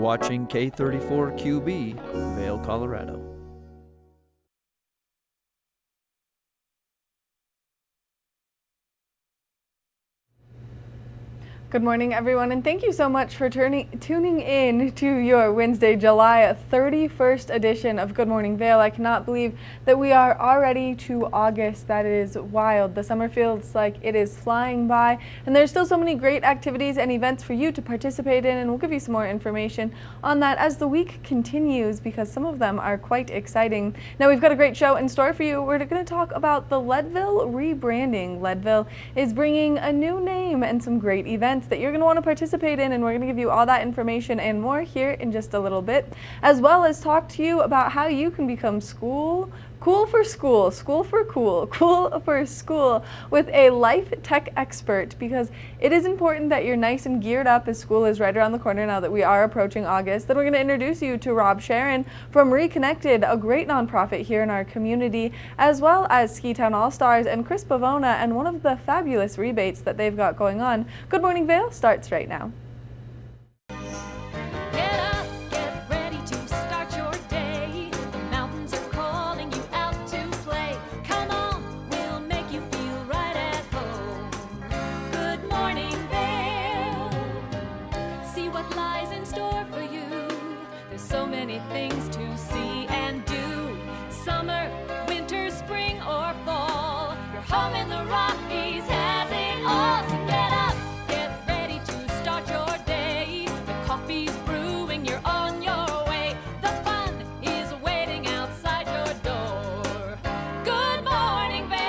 watching K34QB, Vail, Colorado. Good morning, everyone, and thank you so much for tuning in to your Wednesday, July 31st edition of Good Morning Vail. I cannot believe that we are already to August. That is wild. The summer feels like it is flying by, and there's still so many great activities and events for you to participate in, and we'll give you some more information on that as the week continues because some of them are quite exciting. Now, we've got a great show in store for you. We're going to talk about the Leadville rebranding. Leadville is bringing a new name and some great events that you're going to want to participate in, and we're going to give you all that information and more here in just a little bit, as well as talk to you about how you can become cool for school with a life tech expert, because it is important that you're nice and geared up as school is right around the corner now that we are approaching August. Then we're going to introduce you to Rob Sharon from Reconnected, a great nonprofit here in our community, as well as Ski Town All-Stars and Chris Pavona and one of the fabulous rebates that they've got going on. Good Morning Vail starts right now. Things to see and do. Summer, winter, spring, or fall. Your home in the Rockies has it all. So get up, get ready to start your day. The coffee's brewing, you're on your way. The fun is waiting outside your door. Good morning, Vail.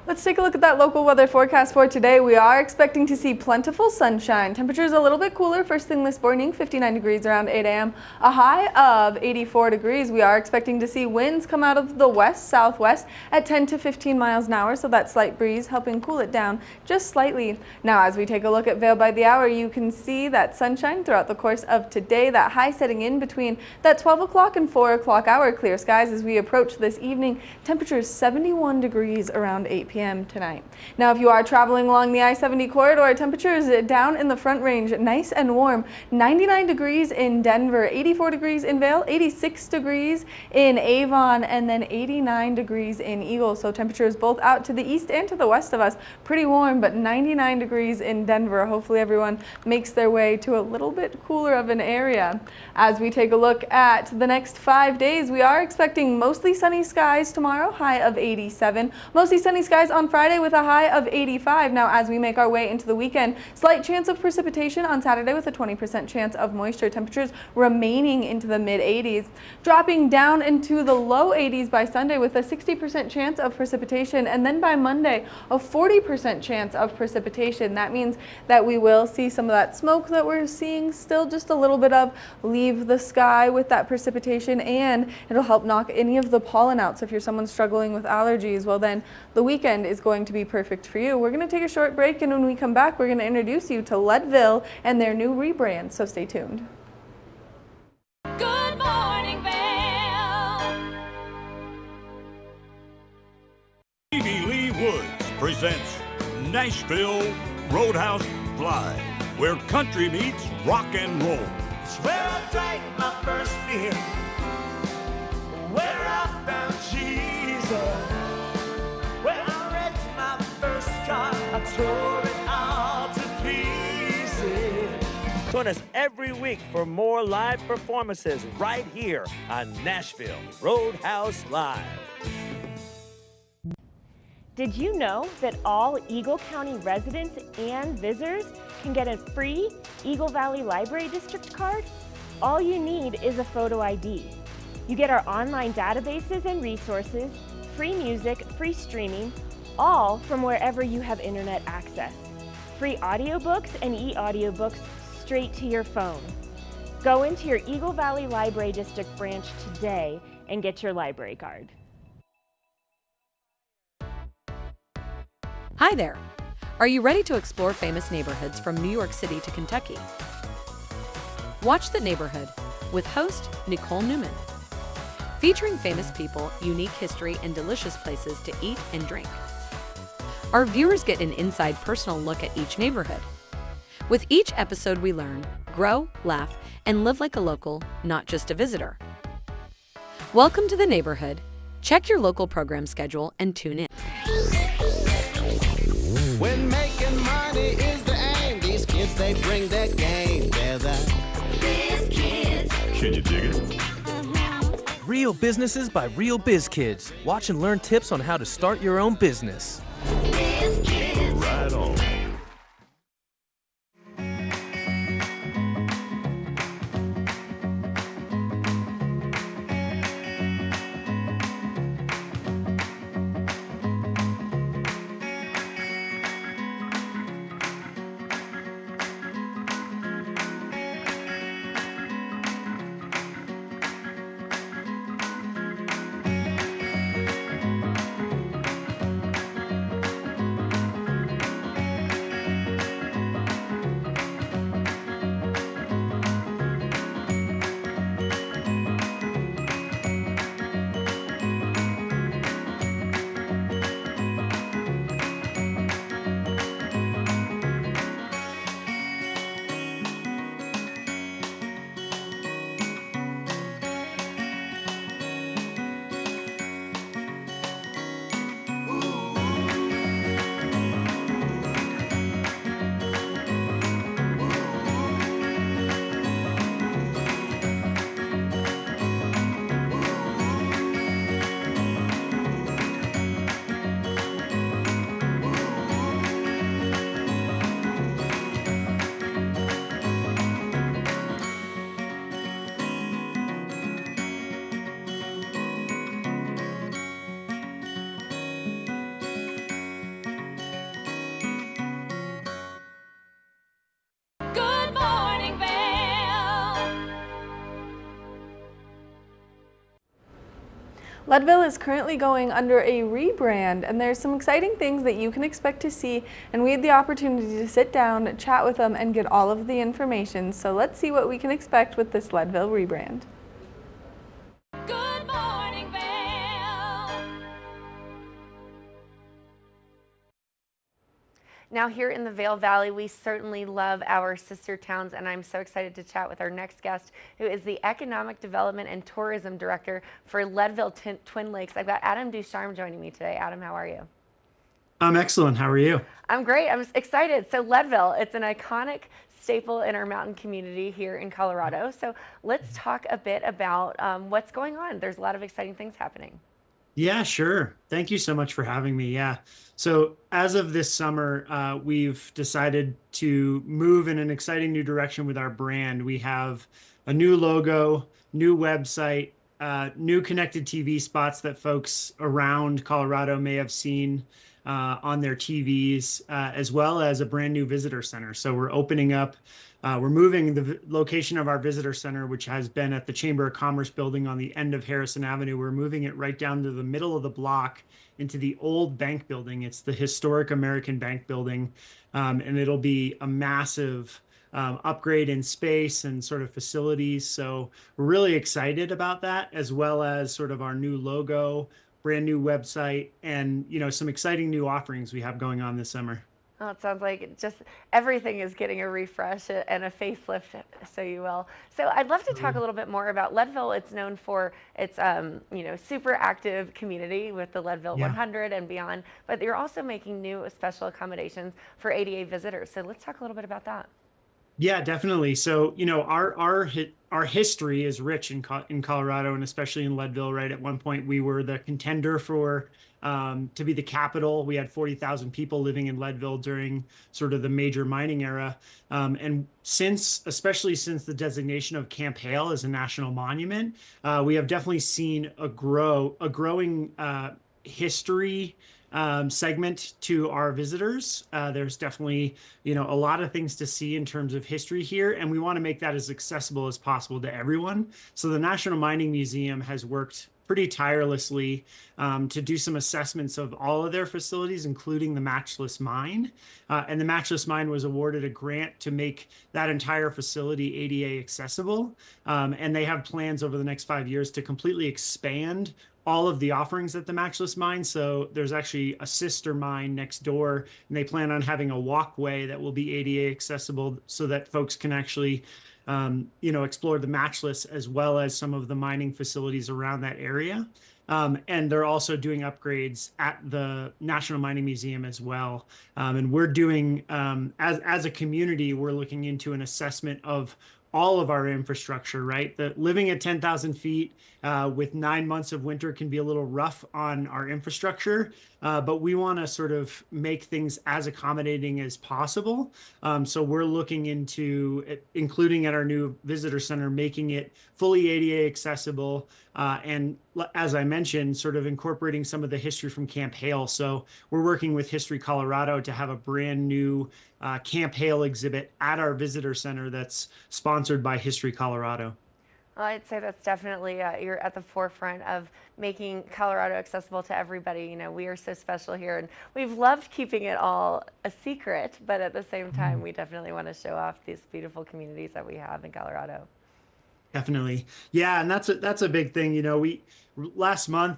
Let's take a look at that local weather forecast for today. We are expecting to see plentiful sunshine. Temperatures a little bit cooler first thing this morning, 59 degrees around 8 a.m. A high of 84 degrees. We are expecting to see winds come out of the west-southwest at 10 to 15 miles an hour, so that slight breeze helping cool it down just slightly. Now, as we take a look at Vail by the hour, you can see that sunshine throughout the course of today, that high setting in between that 12 o'clock and 4 o'clock hour. Clear skies as we approach this evening. Temperatures 71 degrees around 8 p.m. tonight. Now, if you are traveling along the I-70 corridor, temperatures down in the Front Range, nice and warm. 99 degrees in Denver, 84 degrees in Vail, 86 degrees in Avon, and then 89 degrees in Eagle. So temperatures both out to the east and to the west of us, pretty warm, but 99 degrees in Denver. Hopefully everyone makes their way to a little bit cooler of an area. As we take a look at the next 5 days, we are expecting mostly sunny skies tomorrow, high of 87. Mostly sunny skies on Friday with a high of 85. Now, as we make our way into the weekend, slight chance of precipitation on Saturday with a 20% chance of moisture. Temperatures remaining into the mid-80s, dropping down into the low 80s by Sunday with a 60% chance of precipitation, and then by Monday a 40% chance of precipitation. That means that we will see some of that smoke that we're seeing still just a little bit of leave the sky with that precipitation, and it'll help knock any of the pollen out. So if you're someone struggling with allergies, well, then the weekend is going to be perfect for you. We're going to take a short break, and when we come back, we're going to introduce you to Leadville and their new rebrand, so stay tuned. Good morning, Vail. Stevie Lee Woods presents Nashville Roadhouse Live, where country meets rock and roll. It's where I drank my first beer, where I found Jesus, where I wrecked my first car, I tore it all to pieces. Join us every week for more live performances right here on Nashville Roadhouse Live. Did you know that all Eagle County residents and visitors can get a free Eagle Valley Library District card? All you need is a photo ID. You get our online databases and resources, free music, free streaming, all from wherever you have internet access. Free audiobooks and e-audiobooks straight to your phone. Go into your Eagle Valley Library District branch today and get your library card. Hi there! Are you ready to explore famous neighborhoods from New York City to Kentucky? Watch The Neighborhood with host Nicole Newman. Featuring famous people, unique history, and delicious places to eat and drink. our viewers get an inside personal look at each neighborhood. With each episode, we learn, grow, laugh, and live like a local, not just a visitor. Welcome to the neighborhood. Check your local program schedule and tune in. When making money is the aim, these kids, they bring their game. They're the biz kids. Can you dig it? Real businesses by real biz kids. Watch and learn tips on how to start your own business. Biz kids. Right on. Good morning, Vail. Leadville is currently going under a rebrand, and there's some exciting things that you can expect to see, and we had the opportunity to sit down, chat with them, and get all of the information. So let's see what we can expect with this Leadville rebrand. Good morning, Vail. Now here in the Vail Valley, we certainly love our sister towns, and I'm so excited to chat with our next guest, who is the Economic Development and Tourism Director for Leadville Twin Lakes. I've got Adam Ducharme joining me today. Adam, how are you? I'm excellent. How are you? I'm great. I'm excited. So Leadville, it's an iconic staple in our mountain community here in Colorado. So let's talk a bit about what's going on. There's a lot of exciting things happening. Yeah, sure. Thank you so much for having me. Yeah. So as of this summer, we've decided to move in an exciting new direction with our brand. We have a new logo, new website, new connected TV spots that folks around Colorado may have seen on their TVs, as well as a brand new visitor center. So we're opening up, we're moving the location of our visitor center, which has been at the Chamber of Commerce building on the end of Harrison Avenue. We're moving it right down to the middle of the block into the old bank building. It's the historic American Bank building, and it'll be a massive upgrade in space and sort of facilities. So we're really excited about that, as well as sort of our new logo, brand new website, and some exciting new offerings we have going on this summer. Oh, it sounds like just everything is getting a refresh and a facelift, so you will. So I'd love to talk a little bit more about Leadville. It's known for its, super active community with the Leadville 100 and beyond, but you're also making new special accommodations for ADA visitors. So let's talk a little bit about that. Yeah, definitely. So, our history is rich in Colorado, and especially in Leadville. Right, at one point we were the contender for to be the capital. We had 40,000 people living in Leadville during sort of the major mining era, and especially since the designation of Camp Hale as a national monument, we have definitely seen a growing history segment to our visitors. There's definitely, a lot of things to see in terms of history here, and we want to make that as accessible as possible to everyone. So the National Mining Museum has worked pretty tirelessly to do some assessments of all of their facilities, including the Matchless Mine. And the Matchless Mine was awarded a grant to make that entire facility ADA accessible. And they have plans over the next 5 years to completely expand all of the offerings at the Matchless Mine. So there's actually a sister mine next door, and they plan on having a walkway that will be ADA accessible so that folks can actually, explore the Matchless as well as some of the mining facilities around that area. And they're also doing upgrades at the National Mining Museum as well. And we're doing, as a community, we're looking into an assessment of all of our infrastructure, right? That living at 10,000 feet with 9 months of winter can be a little rough on our infrastructure, but we want to sort of make things as accommodating as possible. So we're looking into including at our new visitor center, making it fully ADA accessible. And as I mentioned, sort of incorporating some of the history from Camp Hale. So we're working with History Colorado to have a brand new Camp Hale exhibit at our visitor center that's sponsored by History Colorado. Well, I'd say that's definitely, you're at the forefront of making Colorado accessible to everybody. You know, we are so special here, and we've loved keeping it all a secret, but at the same time, we definitely want to show off these beautiful communities that we have in Colorado. Definitely. Yeah, and that's a big thing. You know, we last month,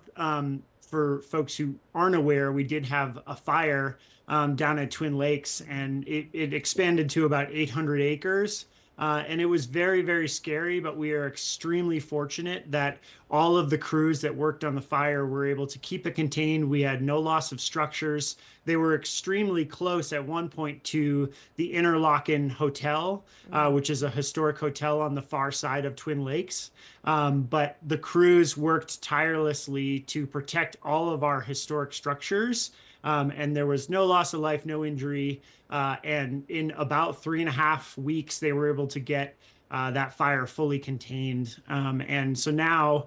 for folks who aren't aware, we did have a fire down at Twin Lakes, and it expanded to about 800 acres. And it was very, very scary, but we are extremely fortunate that all of the crews that worked on the fire were able to keep it contained. We had no loss of structures. They were extremely close at one point to the Interlochen Hotel, which is a historic hotel on the far side of Twin Lakes. But the crews worked tirelessly to protect all of our historic structures. And there was no loss of life, no injury. And in about 3.5 weeks, they were able to get that fire fully contained. And so now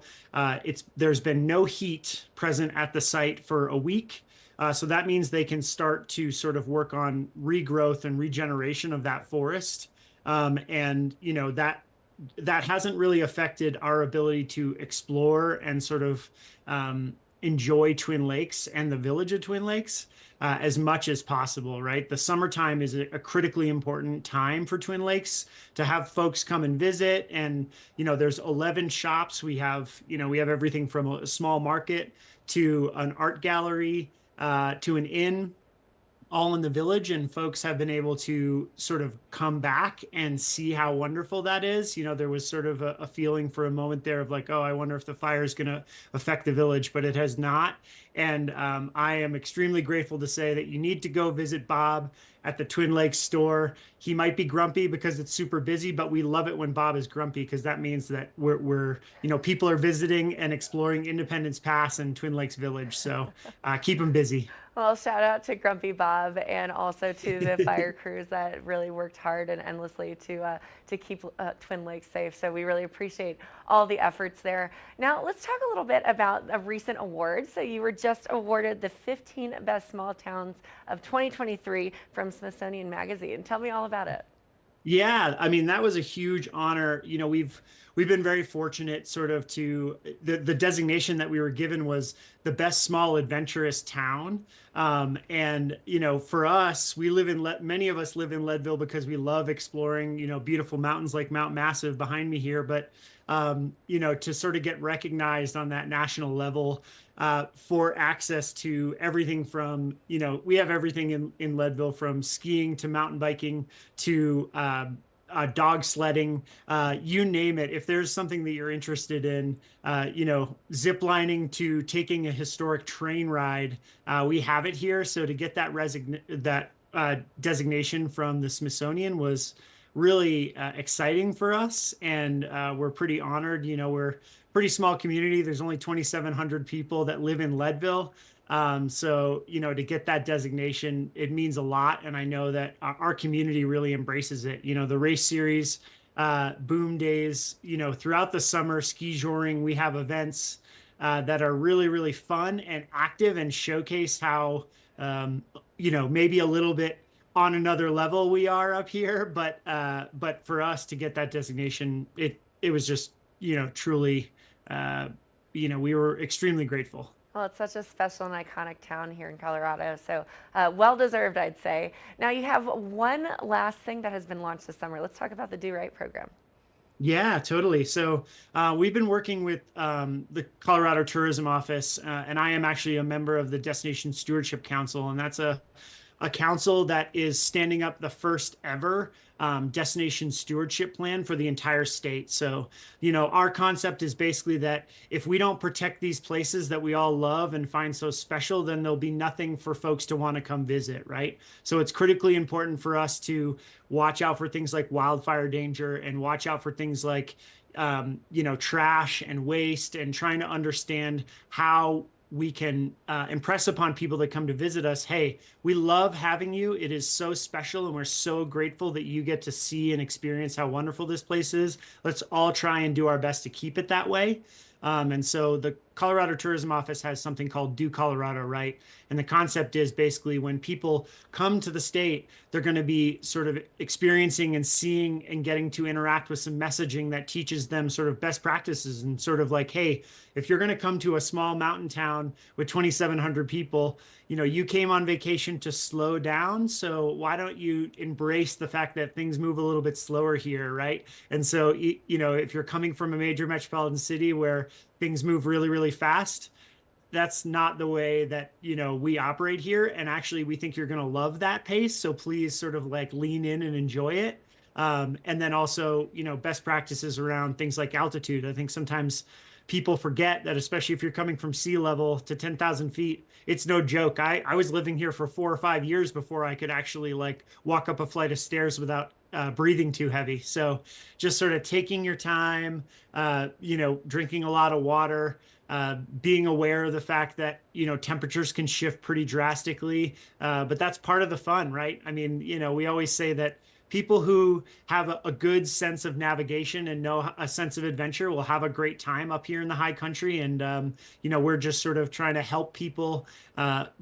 there's been no heat present at the site for a week. So that means they can start to sort of work on regrowth and regeneration of that forest. And, you know, that hasn't really affected our ability to explore and sort of enjoy Twin Lakes and the village of Twin Lakes as much as possible, right? The summertime is a critically important time for Twin Lakes to have folks come and visit. And, you know, there's 11 shops. We have everything from a small market to an art gallery to an inn, all in the village, and folks have been able to sort of come back and see how wonderful that is. You know, there was sort of a feeling for a moment there of like, oh, I wonder if the fire is going to affect the village, but it has not. And I am extremely grateful to say that you need to go visit Bob at the Twin Lakes store. He might be grumpy because it's super busy, but we love it when Bob is grumpy because that means that we're people are visiting and exploring Independence Pass and Twin Lakes Village. So keep them busy. Well, shout out to Grumpy Bob and also to the fire crews that really worked hard and endlessly to keep Twin Lakes safe. So we really appreciate all the efforts there. Now, let's talk a little bit about a recent award. So you were just awarded the 15 Best Small Towns of 2023 from Smithsonian Magazine. Tell me all about it. Yeah, I mean, that was a huge honor. You know, we've been very fortunate sort of to the designation that we were given was the best small adventurous town. And, you know, for us, many of us live in Leadville because we love exploring, you know, beautiful mountains like Mount Massive behind me here. But, you know, to sort of get recognized on that national level for access to everything from, you know, we have everything in Leadville from skiing to mountain biking to dog sledding, you name it. If there's something that you're interested in, you know, zip lining to taking a historic train ride, we have it here. So to get that designation from the Smithsonian was really exciting for us, and we're pretty honored. You know, we're a pretty small community. There's only 2,700 people that live in Leadville. So, you know, to get that designation, it means a lot. And I know that our community really embraces it. You know, the race series, boom days, you know, throughout the summer, ski joring, we have events that are really, really fun and active and showcase how, you know, maybe a little bit on another level we are up here. But for us to get that designation, it was just, you know, truly, you know, we were extremely grateful. Well, it's such a special and iconic town here in Colorado, so well-deserved, I'd say. Now, you have one last thing that has been launched this summer. Let's talk about the Do Right program. Yeah, totally. So we've been working with the Colorado Tourism Office, and I am actually a member of the Destination Stewardship Council, and that's a council that is standing up the first ever destination stewardship plan for the entire state. So, our concept is basically that if we don't protect these places that we all love and find so special, then there'll be nothing for folks to want to come visit, right? So it's critically important for us to watch out for things like wildfire danger and watch out for things like trash and waste, and trying to understand how we can impress upon people that come to visit us, hey, we love having you. It is so special, and we're so grateful that you get to see and experience how wonderful this place is. Let's all try and do our best to keep it that way. And so the Colorado Tourism Office has something called Do Colorado Right. And the concept is basically when people come to the state, they're going to be sort of experiencing and seeing and getting to interact with some messaging that teaches them sort of best practices, and sort of like, hey, if you're going to come to a small mountain town with 2,700 people, you came on vacation to slow down. So why don't you embrace the fact that things move a little bit slower here, right? And so, if you're coming from a major metropolitan city where things move really, really fast, that's not the way that, we operate here. And actually, we think you're going to love that pace. So please sort of like lean in and enjoy it. And then also, best practices around things like altitude. I think sometimes people forget that, especially if you're coming from sea level to 10,000 feet, it's no joke. I was living here for 4 or 5 years before I could actually like walk up a flight of stairs without breathing too heavy. So just sort of taking your time, drinking a lot of water, being aware of the fact that, temperatures can shift pretty drastically. But that's part of the fun, right? I mean, we always say that people who have a good sense of navigation and know a sense of adventure will have a great time up here in the high country. And, we're just sort of trying to help people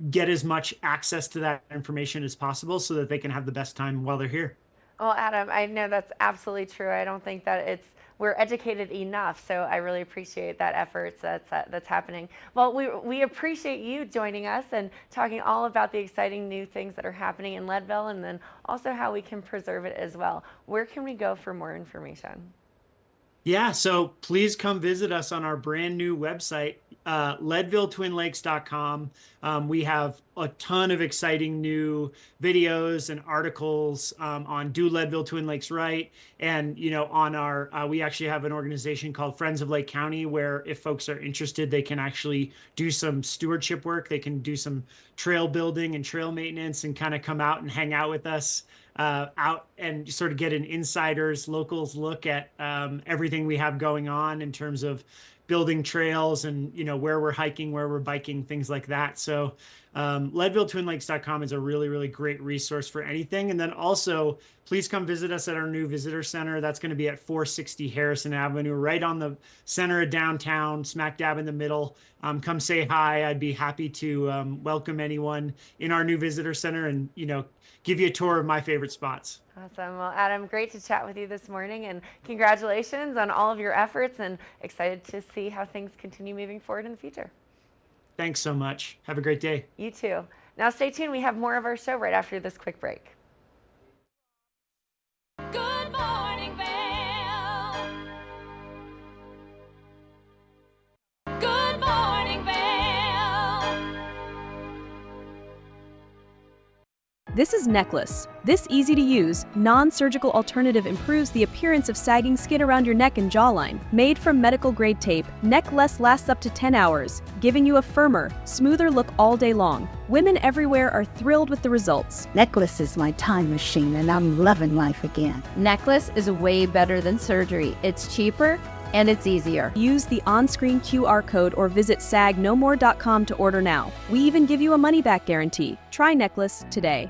get as much access to that information as possible so that they can have the best time while they're here. Well, Adam, I know that's absolutely true. I don't think that we're educated enough, so I really appreciate that effort that's happening. Well, we appreciate you joining us and talking all about the exciting new things that are happening in Leadville, and then also how we can preserve it as well. Where can we go for more information? Yeah, so please come visit us on our brand new website, LeadvilleTwinLakes.com. We have a ton of exciting new videos and articles on Do Leadville Twin Lakes Right. And, on our, we actually have an organization called Friends of Lake County, where if folks are interested, they can actually do some stewardship work. They can do some trail building and trail maintenance and kind of come out and hang out with us. Out and sort of get an insider's locals look at everything we have going on in terms of building trails and where we're hiking, where we're biking, things like that. So LeadvilleTwinLakes.com is a really, really great resource for anything. And then also, please come visit us at our new visitor center. That's going to be at 460 Harrison Avenue, right on the center of downtown, smack dab in the middle. Come say hi. I'd be happy to welcome anyone in our new visitor center and, give you a tour of my favorite spots. Awesome. Well, Adam, great to chat with you this morning, and congratulations on all of your efforts, and excited to see how things continue moving forward in the future. Thanks so much. Have a great day. You too. Now stay tuned. We have more of our show right after this quick break. Good morning, Vail. Good morning, Vail. This is Necklace. This easy-to-use, non-surgical alternative improves the appearance of sagging skin around your neck and jawline. Made from medical-grade tape, Necklace lasts up to 10 hours, giving you a firmer, smoother look all day long. Women everywhere are thrilled with the results. Necklace is my time machine, and I'm loving life again. Necklace is way better than surgery. It's cheaper and it's easier. Use the on-screen QR code or visit sagnomore.com to order now. We even give you a money-back guarantee. Try Necklace today.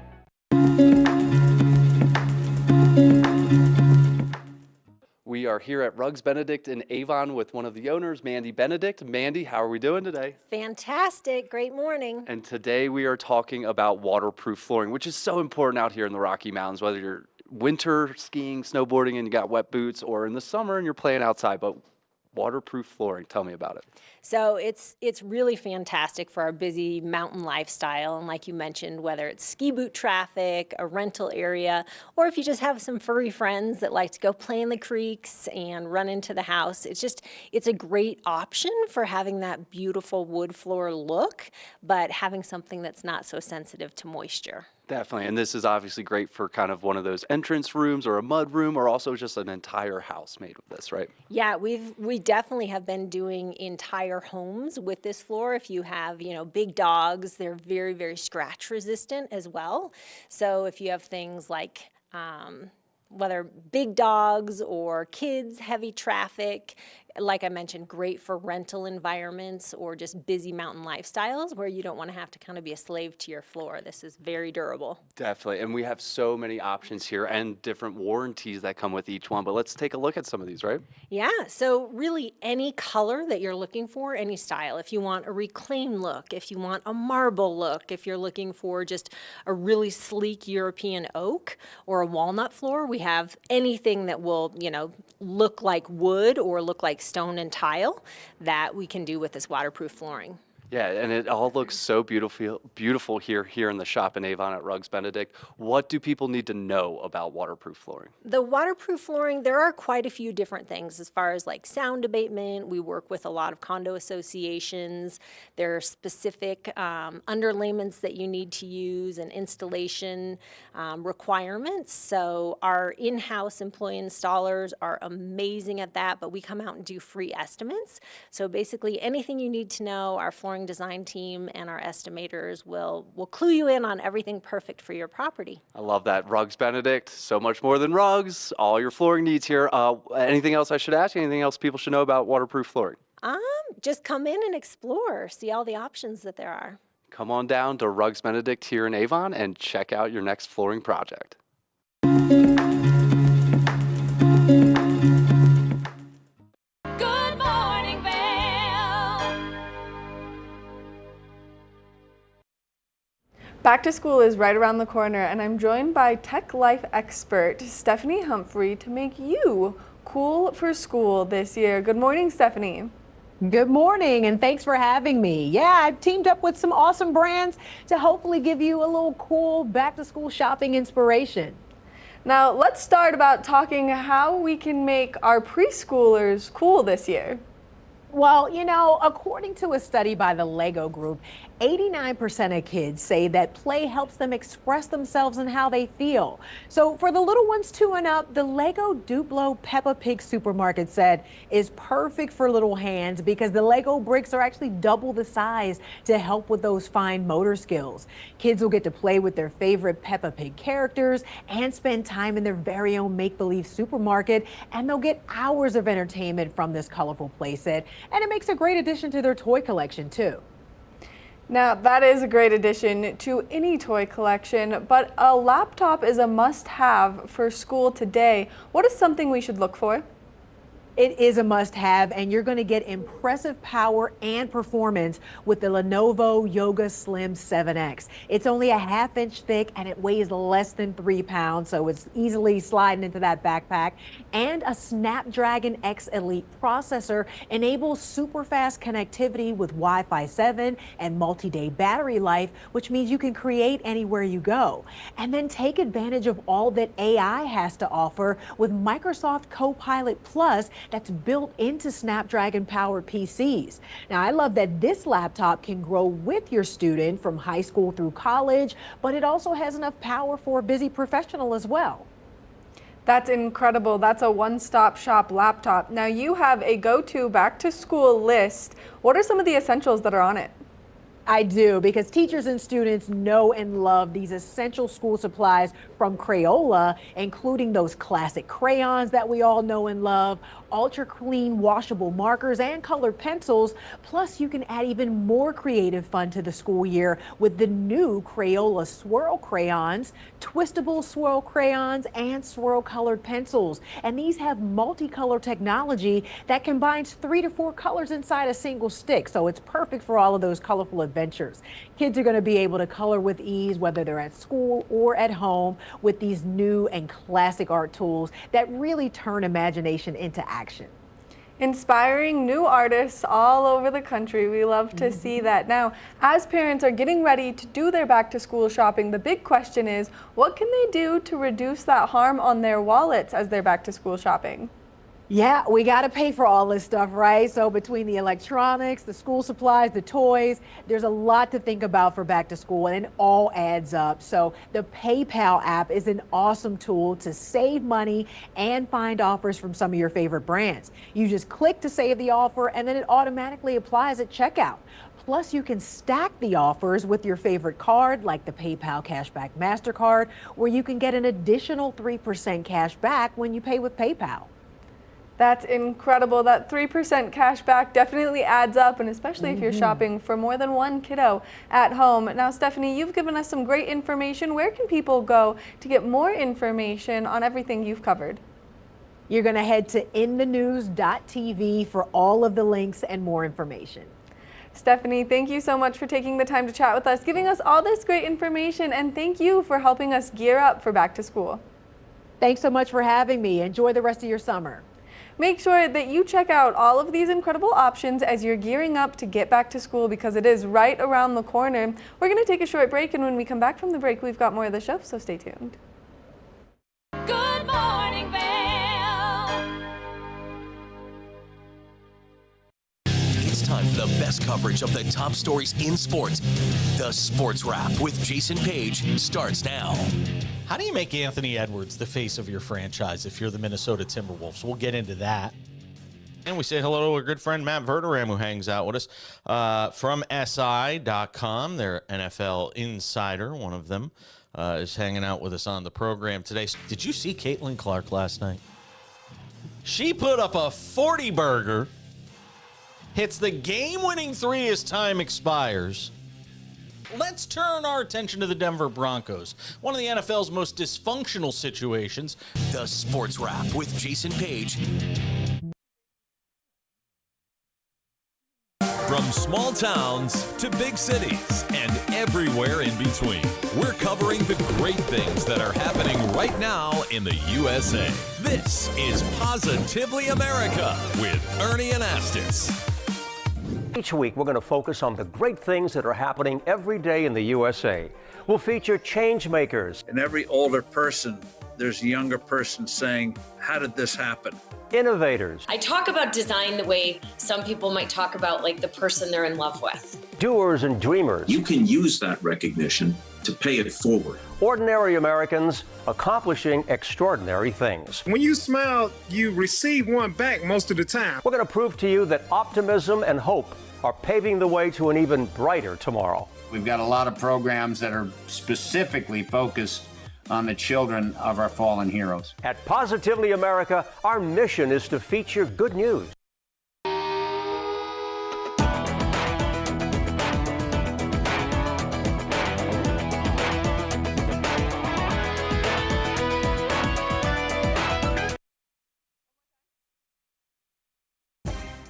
We are here at Rugs Benedict in Avon with one of the owners, Mandy Benedict. Mandy, how are we doing today? Fantastic. Great morning. And today we are talking about waterproof flooring, which is so important out here in the Rocky Mountains, whether you're winter skiing, snowboarding, and you got wet boots, or in the summer and you're playing outside. But waterproof flooring. Tell me about it. So it's really fantastic for our busy mountain lifestyle. And like you mentioned, whether it's ski boot traffic, a rental area, or if you just have some furry friends that like to go play in the creeks and run into the house, it's a great option for having that beautiful wood floor look, but having something that's not so sensitive to moisture. Definitely. And this is obviously great for kind of one of those entrance rooms or a mud room, or also just an entire house made with this, right? Yeah, we definitely have been doing entire homes with this floor. If you have, big dogs, they're very, very scratch resistant as well. So if you have things like whether big dogs or kids, heavy traffic, like I mentioned, great for rental environments or just busy mountain lifestyles where you don't want to have to kind of be a slave to your floor. This is very durable. Definitely. And we have so many options here and different warranties that come with each one. But let's take a look at some of these, right? Yeah, so really any color that you're looking for, any style. If you want a reclaimed look, if you want a marble look, if you're looking for just a really sleek European oak or a walnut floor, we have anything that will, look like wood or look like stone and tile that we can do with this waterproof flooring. Yeah, and it all looks so beautiful here in the shop in Avon at Rugs Benedict. What do people need to know about waterproof flooring? The waterproof flooring, there are quite a few different things as far as like sound abatement. We work with a lot of condo associations. There are specific underlayments that you need to use and installation requirements. So our in-house employee installers are amazing at that, but we come out and do free estimates. So basically anything you need to know, our flooring design team and our estimators will clue you in on everything perfect for your property. I love that. Rugs Benedict, so much more than rugs. All your flooring needs here. Anything else I should ask? Anything else people should know about waterproof flooring? Just come in and explore, see all the options that there are. Come on down to Rugs Benedict here in Avon and check out your next flooring project. Good morning, Vail. Back to school is right around the corner, and I'm joined by Tech Life expert Stephanie Humphrey to make you cool for school this year. Good morning, Stephanie. Good morning, and thanks for having me. Yeah, I've teamed up with some awesome brands to hopefully give you a little cool back-to-school shopping inspiration. Now, let's start about talking how we can make our preschoolers cool this year. Well, according to a study by the Lego Group, 89% of kids say that play helps them express themselves and how they feel. So for the little ones 2 and up, the Lego Duplo Peppa Pig supermarket said is perfect for little hands because the Lego bricks are actually double the size to help with those fine motor skills. Kids will get to play with their favorite Peppa Pig characters and spend time in their very own make-believe supermarket, and they'll get hours of entertainment from this colorful playset, and it makes a great addition to their toy collection too. Now, that is a great addition to any toy collection, but a laptop is a must-have for school today. What is something we should look for? It is a must-have, and you're going to get impressive power and performance with the Lenovo Yoga Slim 7X. It's only a half-inch thick, and it weighs less than 3 pounds, so it's easily sliding into that backpack. And a Snapdragon X Elite processor enables super-fast connectivity with Wi-Fi 7 and multi-day battery life, which means you can create anywhere you go. And then take advantage of all that AI has to offer with Microsoft Copilot Plus that's built into Snapdragon-powered PCs. Now, I love that this laptop can grow with your student from high school through college, but it also has enough power for a busy professional as well. That's incredible. That's a one-stop shop laptop. Now, you have a go-to back-to-school list. What are some of the essentials that are on it? I do, because teachers and students know and love these essential school supplies from Crayola, including those classic crayons that we all know and love, ultra clean washable markers and colored pencils. Plus, you can add even more creative fun to the school year with the new Crayola swirl crayons, twistable swirl crayons, and swirl colored pencils. And these have multicolor technology that combines 3 to 4 colors inside a single stick. So it's perfect for all of those colorful adventures. Kids are going to be able to color with ease, whether they're at school or at home, with these new and classic art tools that really turn imagination into action. Inspiring new artists all over the country. We love to see that. Now, as parents are getting ready to do their back to school shopping, the big question is, what can they do to reduce that harm on their wallets as they're back to school shopping? Yeah, we got to pay for all this stuff, right? So between the electronics, the school supplies, the toys, there's a lot to think about for back to school, and it all adds up. So the PayPal app is an awesome tool to save money and find offers from some of your favorite brands. You just click to save the offer, and then it automatically applies at checkout. Plus, you can stack the offers with your favorite card, like the PayPal Cashback MasterCard, where you can get an additional 3% cash back when you pay with PayPal. That's incredible. That 3% cash back definitely adds up, and especially if you're shopping for more than one kiddo at home. Now, Stephanie, you've given us some great information. Where can people go to get more information on everything you've covered? You're going to head to inthenews.tv for all of the links and more information. Stephanie, thank you so much for taking the time to chat with us, giving us all this great information, and thank you for helping us gear up for back to school. Thanks so much for having me. Enjoy the rest of your summer. Make sure that you check out all of these incredible options as you're gearing up to get back to school, because it is right around the corner. We're going to take a short break, and when we come back from the break, we've got more of the show, so stay tuned. Good morning, Vail. It's time for the best coverage of the top stories in sports. The Sports Wrap with Jason Page starts now. How do you make Anthony Edwards the face of your franchise if you're the Minnesota Timberwolves? We'll get into that. And we say hello to our good friend Matt Verderam, who hangs out with us from SI.com. Their NFL insider, one of them, is hanging out with us on the program today. Did you see Caitlin Clark last night? She put up a 40-burger, hits the game-winning three as time expires. Let's turn our attention to the Denver Broncos, one of the NFL's most dysfunctional situations. The Sports Wrap with Jason Page. From small towns to big cities and everywhere in between, we're covering the great things that are happening right now in the USA. This is Positively America with Ernie Anastas. Each week, we're going to focus on the great things that are happening every day in the USA. We'll feature change makers. In every older person, there's a younger person saying, how did this happen? Innovators. I talk about design the way some people might talk about like the person they're in love with. Doers and dreamers. You can use that recognition to pay it forward. Ordinary Americans accomplishing extraordinary things. When you smile, you receive one back most of the time. We're going to prove to you that optimism and hope are paving the way to an even brighter tomorrow. We've got a lot of programs that are specifically focused on the children of our fallen heroes. At Positively America, our mission is to feature good news.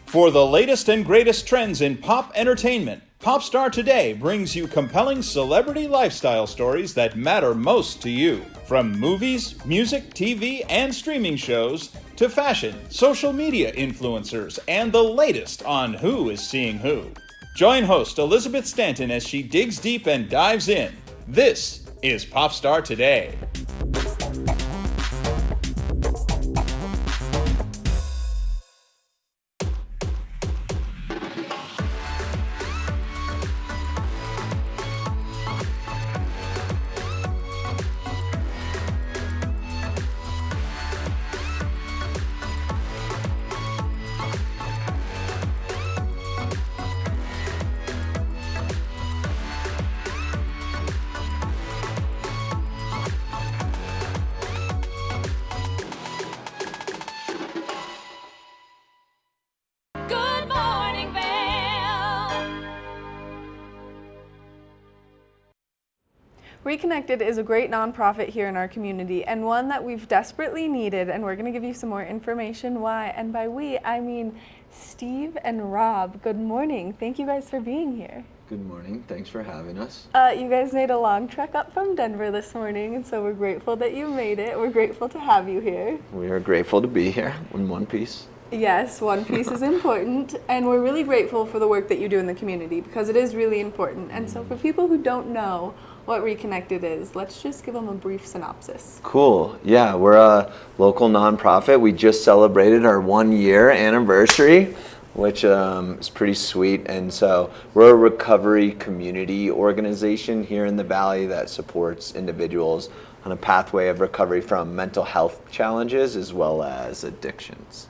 For the latest and greatest trends in pop entertainment, Popstar Today brings you compelling celebrity lifestyle stories that matter most to you. From movies, music, TV, and streaming shows, to fashion, social media influencers, and the latest on who is seeing who. Join host Elizabeth Stanton as she digs deep and dives in. This is Popstar Today. Good morning, Vail. Reconnected is a great nonprofit here in our community, and one that we've desperately needed, and we're going to give you some more information why. And by we, I mean Steve and Rob. Good morning. Thank you guys for being here. Good morning. Thanks for having us. You guys made a long trek up from Denver this morning, and so we're grateful that you made it. We're grateful to have you here. We are grateful to be here in one piece. Yes, One Piece is important, and we're really grateful for the work that you do in the community because it is really important. And so, for people who don't know what Reconnected is, let's just give them a brief synopsis. Cool. Yeah, we're a local nonprofit. We just celebrated our 1-year anniversary, which is pretty sweet. And so we're a recovery community organization here in the Valley that supports individuals on a pathway of recovery from mental health challenges as well as addictions.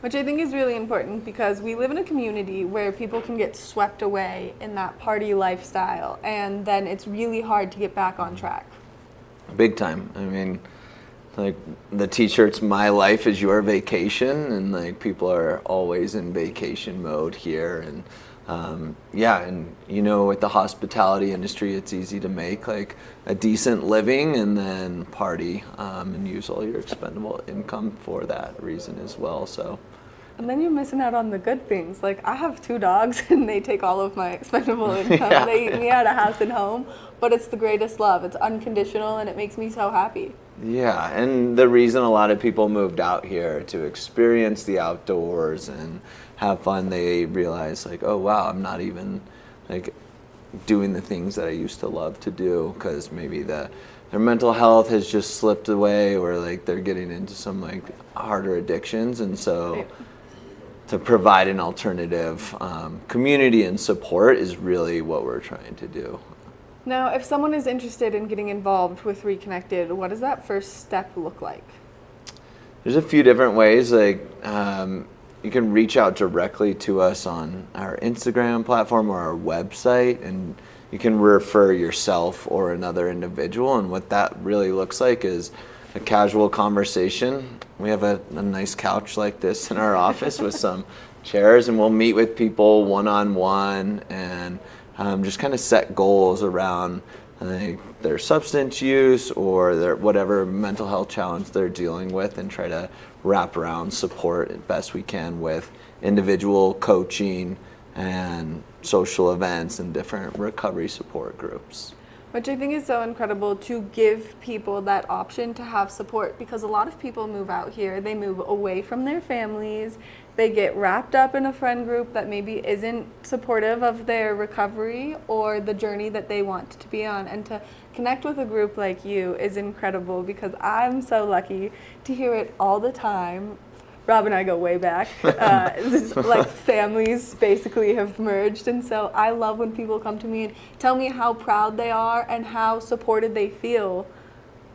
Which I think is really important because we live in a community where people can get swept away in that party lifestyle, and then it's really hard to get back on track. Big time. I mean, like the t-shirt's "My life is your vacation," and like people are always in vacation mode here. And yeah, and you know, with the hospitality industry, it's easy to make like a decent living and then party and use all your expendable income for that reason as well. So. And then you're missing out on the good things. Like, I have 2 dogs and they take all of my expendable income. Yeah. They eat me out of house and home, but it's the greatest love. It's unconditional and it makes me so happy. Yeah, and the reason a lot of people moved out here to experience the outdoors and have fun, they realize like, oh wow, I'm not even like doing the things that I used to love to do because maybe their mental health has just slipped away, or like they're getting into some like harder addictions. And so to provide an alternative community and support is really what we're trying to do. Now, if someone is interested in getting involved with Reconnected, what does that first step look like? There's a few different ways. Like you can reach out directly to us on our Instagram platform or our website, and you can refer yourself or another individual. And what that really looks like is a casual conversation. We have a nice couch like this in our office with some chairs, and we'll meet with people one-on-one and just kind of set goals around their substance use or their whatever mental health challenge they're dealing with, and try to wrap around support as best we can with individual coaching and social events and different recovery support groups. Which I think is so incredible to give people that option to have support, because a lot of people move out here, they move away from their families, they get wrapped up in a friend group that maybe isn't supportive of their recovery or the journey that they want to be on. And to connect with a group like you is incredible, because I'm so lucky to hear it all the time. Rob and I go way back. This, like, families basically have merged, and so I love when people come to me and tell me how proud they are and how supported they feel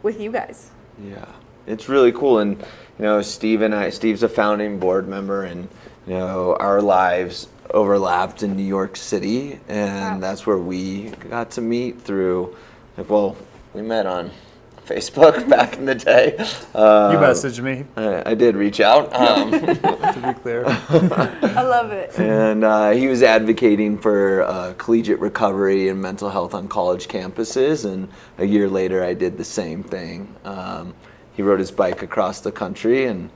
with you guys. Yeah, it's really cool. And you know, Steve's a founding board member, and you know, our lives overlapped in New York City, and that's where we got to meet through. Like, well, we met on Facebook back in the day. You messaged me. I did reach out. To be clear. I love it. And he was advocating for collegiate recovery and mental health on college campuses. And a year later, I did the same thing. He rode his bike across the country and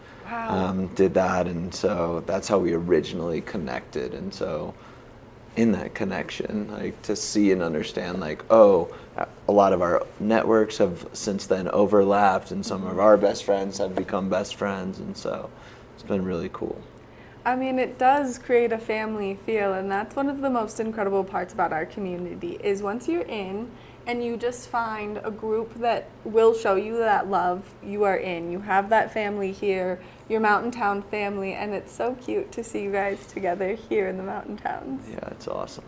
did that. And so that's how we originally connected. And so in that connection, like to see and understand, like, oh, a lot of our networks have since then overlapped, and some of our best friends have become best friends, and so it's been really cool. I mean, it does create a family feel, and that's one of the most incredible parts about our community, is once you're in and you just find a group that will show you that love, you are in. You have that family here, your Mountain Town family, and it's so cute to see you guys together here in the Mountain Towns. Yeah, it's awesome.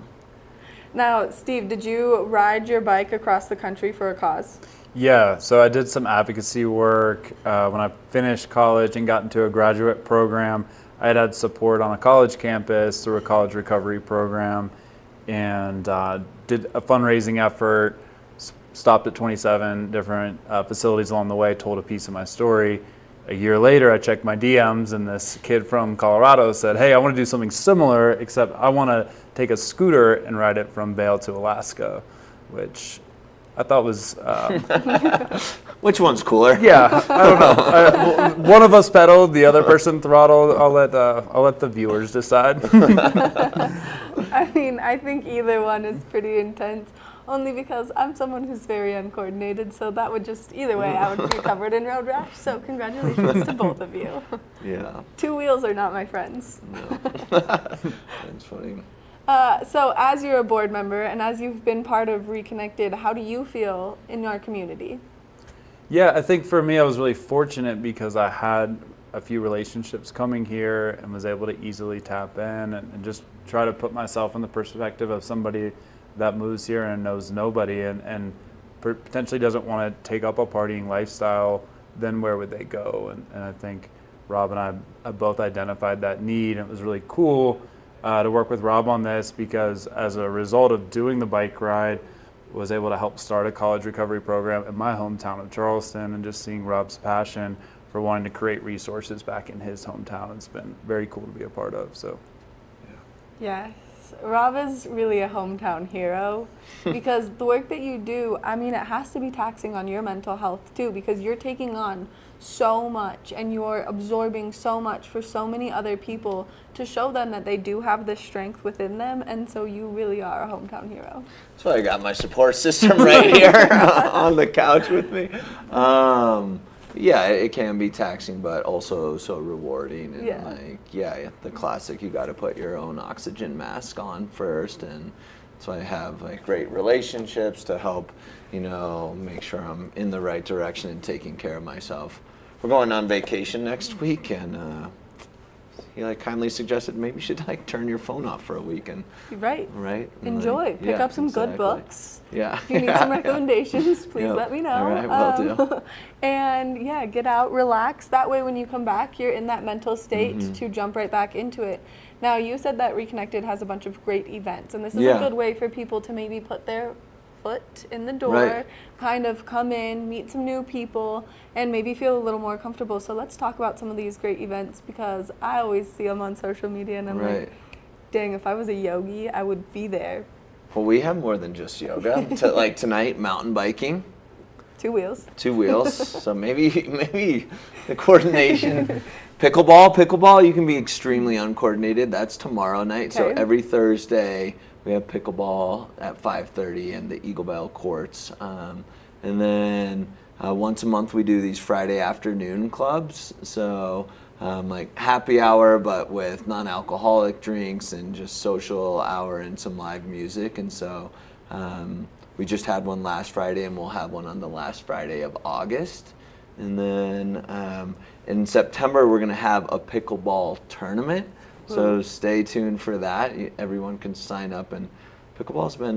Now, Steve, did you ride your bike across the country for a cause? Yeah, so I did some advocacy work. When I finished college and got into a graduate program, I had support on a college campus through a college recovery program, and did a fundraising effort, stopped at 27 different facilities along the way, told a piece of my story. A year later, I checked my DMs, and this kid from Colorado said, hey, I want to do something similar, except I want to take a scooter and ride it from Vail to Alaska, which I thought was. Which one's cooler? Yeah, I don't know. One of us pedaled, the other person throttled. I'll let the viewers decide. I mean, I think either one is pretty intense, only because I'm someone who's very uncoordinated, so that would just, either way, I would be covered in road rash, so congratulations to both of you. Yeah. Two wheels are not my friends. No. That's funny. So as you're a board member and as you've been part of Reconnected, how do you feel in our community? Yeah, I think for me, I was really fortunate because I had a few relationships coming here and was able to easily tap in and just try to put myself in the perspective of somebody that moves here and knows nobody and potentially doesn't want to take up a partying lifestyle. Then where would they go? And I think Rob and I both identified that need, and it was really cool to work with Rob on this because as a result of doing the bike ride, was able to help start a college recovery program in my hometown of Charleston, and just seeing Rob's passion for wanting to create resources back in his hometown. It's been very cool to be a part of. So, Yes, Rob is really a hometown hero because the work that you do, I mean, it has to be taxing on your mental health too, because you're taking on so much and you're absorbing so much for so many other people to show them that they do have this strength within them, and so you really are a hometown hero. That's why I got my support system right here on the couch with me. Yeah, it can be taxing, but also so rewarding. And the classic, you got to put your own oxygen mask on first. And so I have like great relationships to help, make sure I'm in the right direction and taking care of myself. We're going on vacation next week, and he kindly suggested maybe you should turn your phone off for a week and right. And enjoy. Pick up some good books. Yeah. If you need some recommendations, please let me know. All right, will do. And get out, relax. That way when you come back, you're in that mental state to jump right back into it. Now, you said that Reconnected has a bunch of great events, and this is a good way for people to maybe put their foot in the door, kind of come in, meet some new people, and maybe feel a little more comfortable. So let's talk about some of these great events, because I always see them on social media and I'm like, dang, if I was a yogi, I would be there. Well, we have more than just yoga. Like tonight, mountain biking. 2 wheels. 2 wheels. So maybe the coordination. Pickleball, you can be extremely uncoordinated. That's tomorrow night. So every Thursday, we have pickleball at 5:30 in the Eagle Vail courts. And then once a month, we do these Friday afternoon clubs. So like happy hour, but with non-alcoholic drinks and just social hour and some live music. And so we just had one last Friday, and we'll have one on the last Friday of August. And then in September, we're going to have a pickleball tournament. So stay tuned for that. Everyone can sign up. And pickleball's been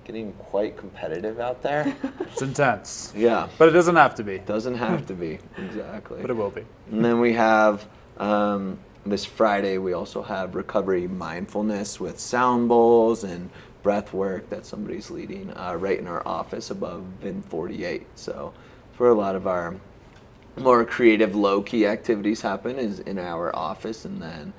getting quite competitive out there. It's intense. Yeah. But it doesn't have to be. Doesn't have to be, exactly. But it will be. And then we have this Friday, we also have recovery mindfulness with sound bowls and breath work that somebody's leading right in our office above VIN 48. So that's where a lot of our more creative, low-key activities happen, is in our office, and then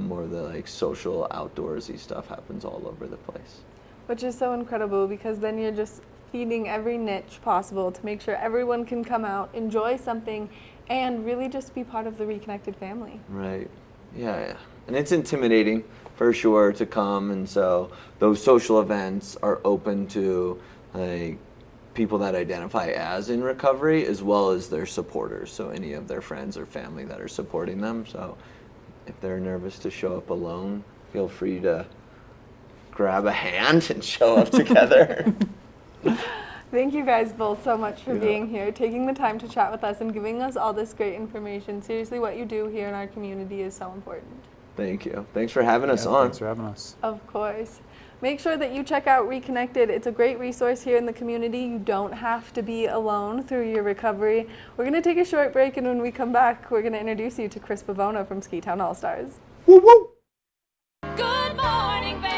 more of the social, outdoorsy stuff happens all over the place. Which is so incredible, because then you're just feeding every niche possible to make sure everyone can come out, enjoy something, and really just be part of the Reconnected family. Right. Yeah. And it's intimidating for sure to come, and so those social events are open to people that identify as in recovery, as well as their supporters, so any of their friends or family that are supporting them. So if they're nervous to show up alone, feel free to grab a hand and show up together. Thank you guys both so much for being here, taking the time to chat with us and giving us all this great information. Seriously, what you do here in our community is so important. Thank you. Thanks for having us on. Thanks for having us. Of course. Make sure that you check out Reconnected. It's a great resource here in the community. You don't have to be alone through your recovery. We're going to take a short break, and when we come back, we're going to introduce you to Chris Pavona from Ski Town All-Stars. Woo woo! Good morning, Vail.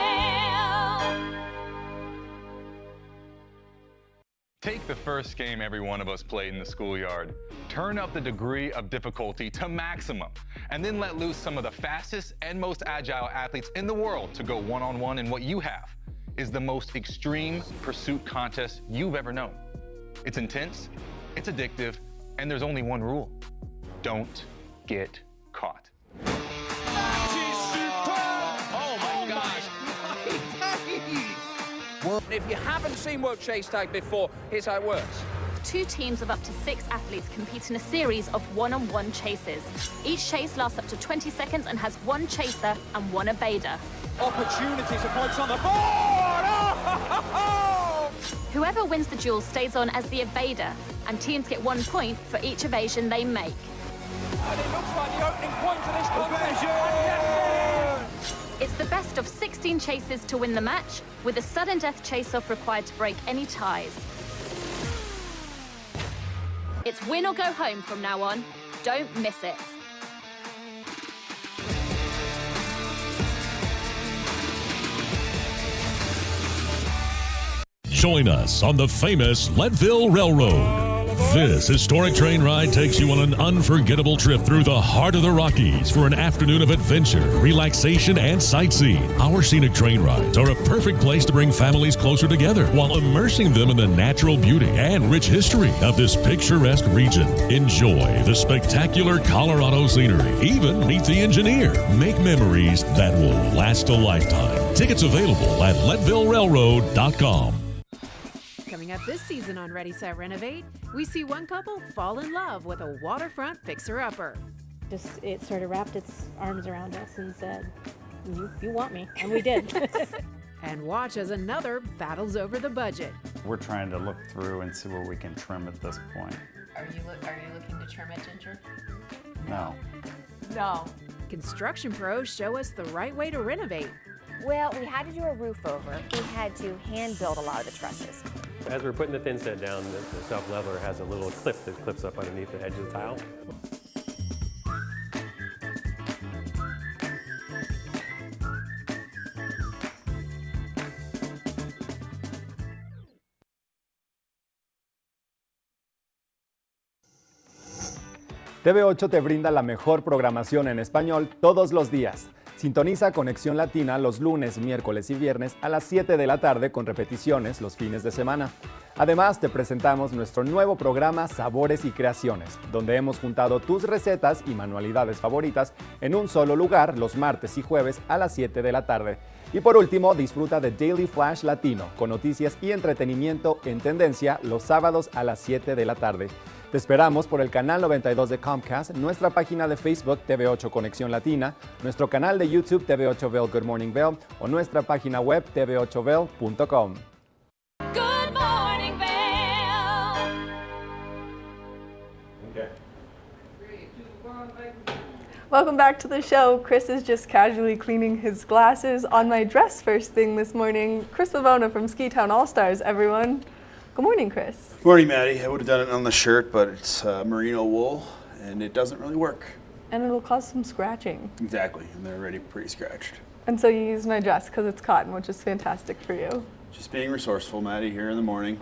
Take the first game every one of us played in the schoolyard. Turn up the degree of difficulty to maximum, and then let loose some of the fastest and most agile athletes in the world to go one-on-one in what you have. is the most extreme pursuit contest you've ever known. It's intense, it's addictive, and there's only one rule. Don't get caught. Oh my gosh. If you haven't seen World Chase Tag before, here's how it works. 2 teams of up to 6 athletes compete in a series of one-on-one chases. Each chase lasts up to 20 seconds and has 1 chaser and 1 evader. Opportunities for points on the board! Oh! Whoever wins the duel stays on as the evader, and teams get 1 point for each evasion they make. And it looks like the opening point to this contest. It's the best of 16 chases to win the match, with a sudden death chase-off required to break any ties. It's win or go home from now on. Don't miss it. Join us on the famous Leadville Railroad. This historic train ride takes you on an unforgettable trip through the heart of the Rockies for an afternoon of adventure, relaxation, and sightseeing. Our scenic train rides are a perfect place to bring families closer together while immersing them in the natural beauty and rich history of this picturesque region. Enjoy the spectacular Colorado scenery. Even meet the engineer. Make memories that will last a lifetime. Tickets available at leadvillerailroad.com. Coming up this season on Ready, Set, Renovate, we see one couple fall in love with a waterfront fixer-upper. It sort of wrapped its arms around us and said, you want me, and we did. And watch as another battles over the budget. We're trying to look through and see where we can trim at this point. Are you looking to trim it, Ginger? No. No. Construction pros show us the right way to renovate. Well, we had to do a roof over. We had to hand build a lot of the trusses. As we're putting the thin set down, the self-leveler has a little clip that clips up underneath the edge of the tile. TV8 te brinda la mejor programación en español todos los días. Sintoniza Conexión Latina los lunes, miércoles y viernes a las 7 de la tarde con repeticiones los fines de semana. Además, te presentamos nuestro nuevo programa Sabores y Creaciones, donde hemos juntado tus recetas y manualidades favoritas en un solo lugar los martes y jueves a las 7 de la tarde. Y por último, disfruta de Daily Flash Latino, con noticias y entretenimiento en tendencia los sábados a las 7 de la tarde. Te esperamos por el canal 92 de Comcast, nuestra página de Facebook TV8 Conexión Latina, nuestro canal de YouTube TV8 Vail Good Morning Vail o nuestra página web tv8vail.com. Good morning, Vail. Okay. Welcome back to the show. Chris is just casually cleaning his glasses on my dress first thing this morning. Chris Pavona from Ski Town All-Stars, everyone. Good morning, Chris. Good morning, Maddie. I would have done it on the shirt, but it's merino wool, and it doesn't really work. And it'll cause some scratching. Exactly, and they're already pretty scratched. And so you use my dress because it's cotton, which is fantastic for you. Just being resourceful, Maddie, here in the morning.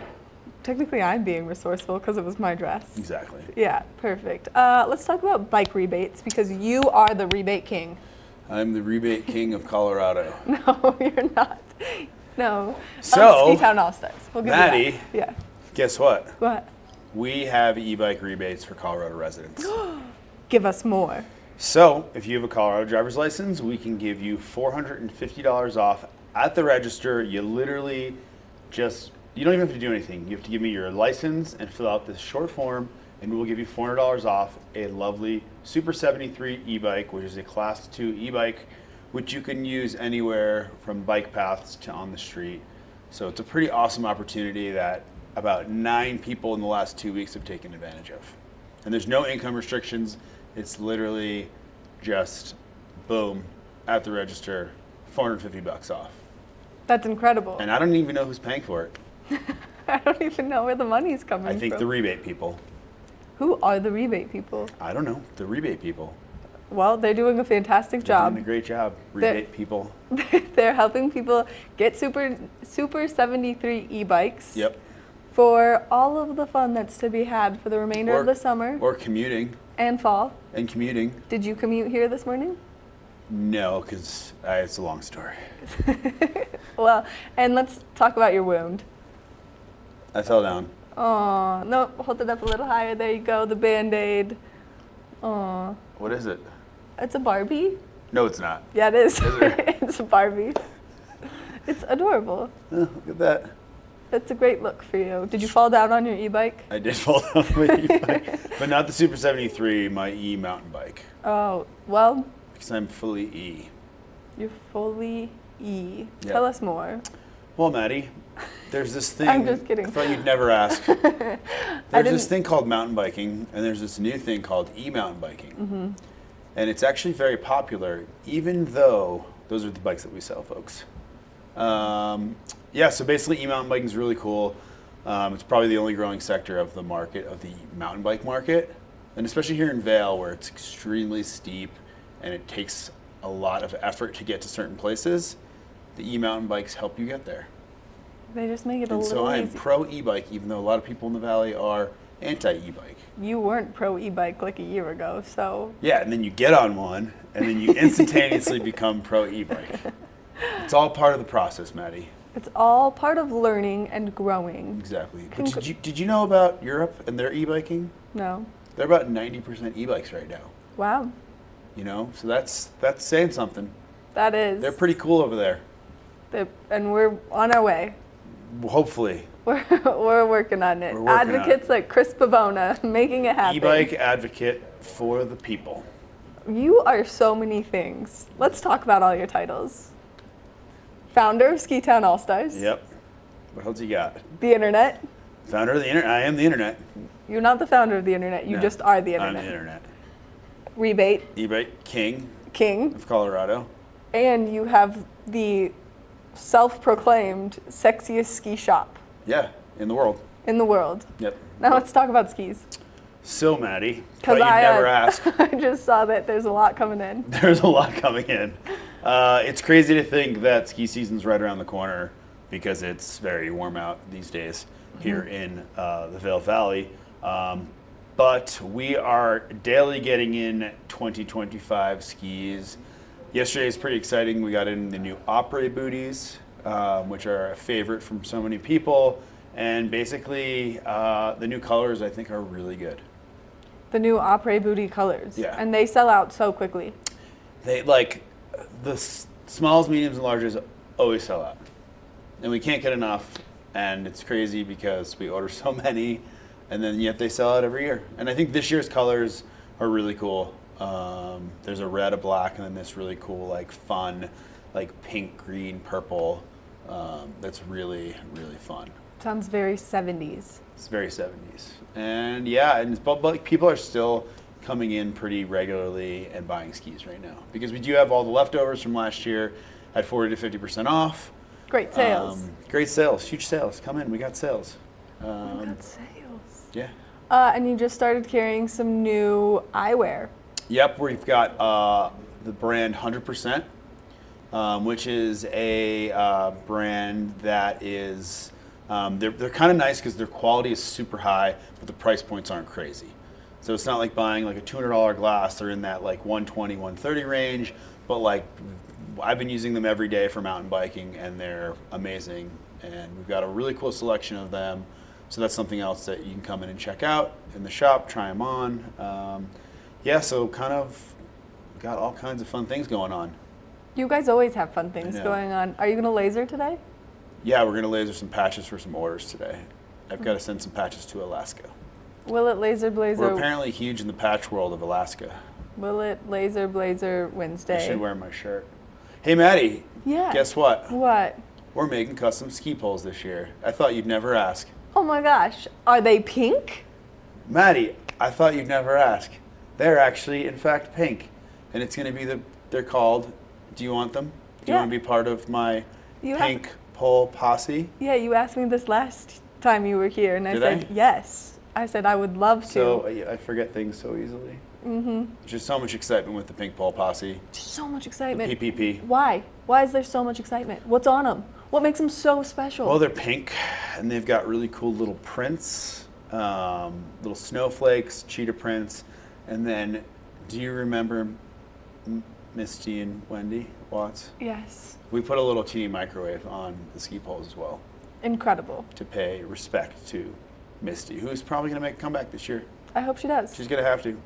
Technically, I'm being resourceful because it was my dress. Exactly. Yeah, perfect. Let's talk about bike rebates because you are the rebate king. I'm the rebate king of Colorado. No, you're not. No. So, Ski Town All-Stars. We'll give Maddie, you that. Yeah. Guess what? What? We have e-bike rebates for Colorado residents. Give us more. So, if you have a Colorado driver's license, we can give you $450 off at the register. You literally just, you don't even have to do anything. You have to give me your license and fill out this short form, and we'll give you $400 off a lovely Super 73 e-bike, which is a Class 2 e-bike, which you can use anywhere from bike paths to on the street. So it's a pretty awesome opportunity that about 9 people in the last 2 weeks have taken advantage of. And there's no income restrictions. It's literally just boom, at the register, $450 off. That's incredible. And I don't even know who's paying for it. I don't even know where the money's coming from. I think the rebate people. Who are the rebate people? I don't know, the rebate people. Well, they're doing a fantastic job. Doing a great job, rebate people. They're helping people get Super 73 e-bikes. Yep. For all of the fun that's to be had for the remainder of the summer. Or commuting. And fall. And commuting. Did you commute here this morning? No, because it's a long story. Well, and let's talk about your wound. I fell down. Oh, no, hold it up a little higher. There you go, the Band-Aid. Oh. What is it? It's a Barbie. No, it's not. Yeah, it is. Is it? It's a Barbie. It's adorable. Oh, look at that. That's a great look for you. Did you fall down on your e-bike? I did fall down on my e-bike, but not the Super 73, my e-mountain bike. Oh, well. Because I'm fully E. You're fully E. Yep. Tell us more. Well, Maddie, there's this thing. I'm just kidding. I thought you'd never ask. There's this thing called mountain biking, and there's this new thing called e-mountain biking. Mm-hmm. And it's actually very popular, even though those are the bikes that we sell, folks. Yeah, so basically e-mountain biking is really cool. It's probably the only growing sector of the market, of the mountain bike market. And especially here in Vail, where it's extremely steep and it takes a lot of effort to get to certain places, the e-mountain bikes help you get there. They just make it a And little so I am easy. pro e-bike, even though a lot of people in the valley are anti-e-bike. You weren't pro e-bike like a year ago, so. Yeah, and then you get on one, and then you instantaneously become pro e-bike. It's all part of the process, Maddie. It's all part of learning and growing. Exactly. But did you know about Europe and their e-biking? No. They're about 90% e-bikes right now. Wow. You know, so that's saying something. That is. They're pretty cool over there. And we're on our way. Hopefully. We're working on it. We're working on Advocates like Chris Pavona making it happen. E-bike advocate for the people. You are so many things. Let's talk about all your titles. Founder of Ski Town All-Stars. Yep. What else you got? The Internet. Founder of the Internet. I am the Internet. You're not the founder of the Internet. You No, just are the Internet. I'm the Internet. Rebate. E-bike King King. of Colorado. And you have the self-proclaimed sexiest ski shop Yeah, in the world. in the world. Yep. Now let's talk about skis. So, Maddie, Because thought you'd never ask. I just saw that there's a lot coming in. There's a lot coming in. It's crazy to think that ski season's right around the corner because it's very warm out these days here in the Vail Valley. But we are daily getting in 2025 skis. Yesterday is pretty exciting. We got in the new Opry booties, which are a favorite from so many people. And basically, the new colors I think are really good. The new Opry booty colors. Yeah. And they sell out so quickly. They like the smalls, mediums, and larges always sell out, and we can't get enough. And it's crazy because we order so many, and then yet they sell out every year. And I think this year's colors are really cool. There's a red, a black, and then this really cool, like fun, like pink, green, purple. That's really, really fun. Sounds very 70s. It's very 70s. And yeah, but people are still coming in pretty regularly and buying skis right now because we do have all the leftovers from last year at 40 to 50% off. Great sales. Great sales, huge sales. Come in, we got sales. We got sales. Yeah. And you just started carrying some new eyewear. Yep, we've got the brand 100%, which is a brand that is, they're kind of nice because their quality is super high, but the price points aren't crazy. So it's not like buying like a $200 glass. They're in that like 120, 130 range, but like I've been using them every day for mountain biking and they're amazing. And we've got a really cool selection of them. So that's something else that you can come in and check out in the shop, try them on. Yeah, so kind of got all kinds of fun things going on. You guys always have fun things I know. going on. Are you going to laser today? Yeah, we're gonna laser some patches for some orders today. I've got to send some patches to Alaska. Will it laser blazer? We're apparently huge in the patch world of Alaska. Will it laser blazer I Wednesday? should wear my shirt. Hey, Maddie. Yeah. Guess what? What? We're making custom ski poles this year. I thought you'd never ask. Oh my gosh. Are they pink? Maddie, I thought you'd never ask. They're actually, in fact, pink. And it's going to be they're called, do you want them? Do you want to be part of my pink pole posse? Yeah, you asked me this last time you were here, and I Did said I? yes. I said I would love to. So I forget things so easily. Mm-hmm. There's just so much excitement with the pink pole posse. So much excitement. The PPP. Why? Why is there so much excitement? What's on them? What makes them so special? Well, they're pink, and they've got really cool little prints, little snowflakes, cheetah prints, and then, do you remember Misty and Wendy Watts. Yes. We put a little teeny microwave on the ski poles as well. Incredible. To pay respect to Misty, who's probably going to make a comeback this year. I hope she does. She's going to have to.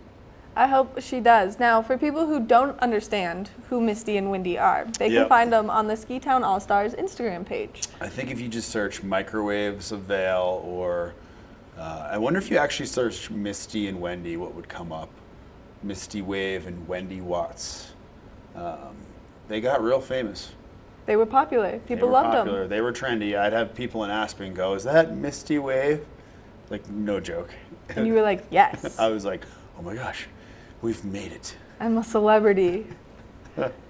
I hope she does. Now, for people who don't understand who Misty and Wendy are, they can find them on the Ski Town All-Stars Instagram page. I think if you just search microwaves of Vail, or I wonder if you actually search Misty and Wendy, what would come up? Misty Wave and Wendy Watts. They got real famous. They were popular. People loved them. They were trendy. I'd have people in Aspen go, "Is that Misty Wave?" Like, no joke. And you were like, yes. I was like, oh my gosh, we've made it. I'm a celebrity.